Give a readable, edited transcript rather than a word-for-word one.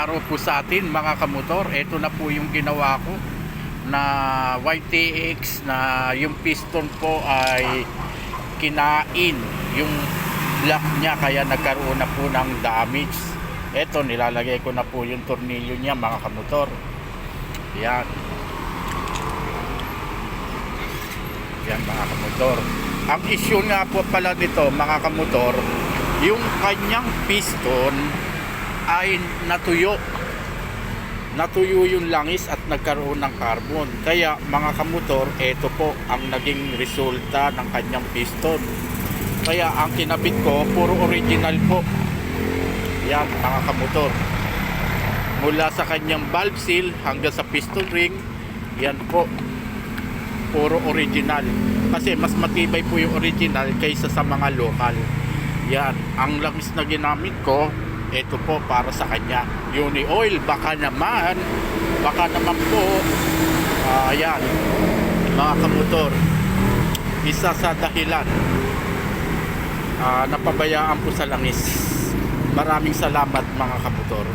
araw po sa atin mga kamotor. Ito na po yung ginawa ko na YTX na yung piston po ay kinain yung lock niya, kaya nagkaroon na po ng damage. Ito, nilalagay ko na po yung tornilyo niya mga kamotor. Yan. Yan mga kamotor. Ang issue nga po pala nito mga kamotor, yung kanyang piston ay natuyo yung langis at nagkaroon ng carbon. Kaya mga kamotor, ito po ang naging resulta ng kanyang piston. Kaya ang kinabit ko puro original po. Yan mga kamotor, mula sa kanyang valve seal hanggang sa piston ring, yan po puro original, kasi mas matibay po yung original kaysa sa mga local. Yan, ang langis na ginamit ko, ito po para sa kanya. Uni oil, baka naman po, ayan mga kamotor, isa sa dahilan napabayaan po sa langis. Maraming salamat mga kamotor.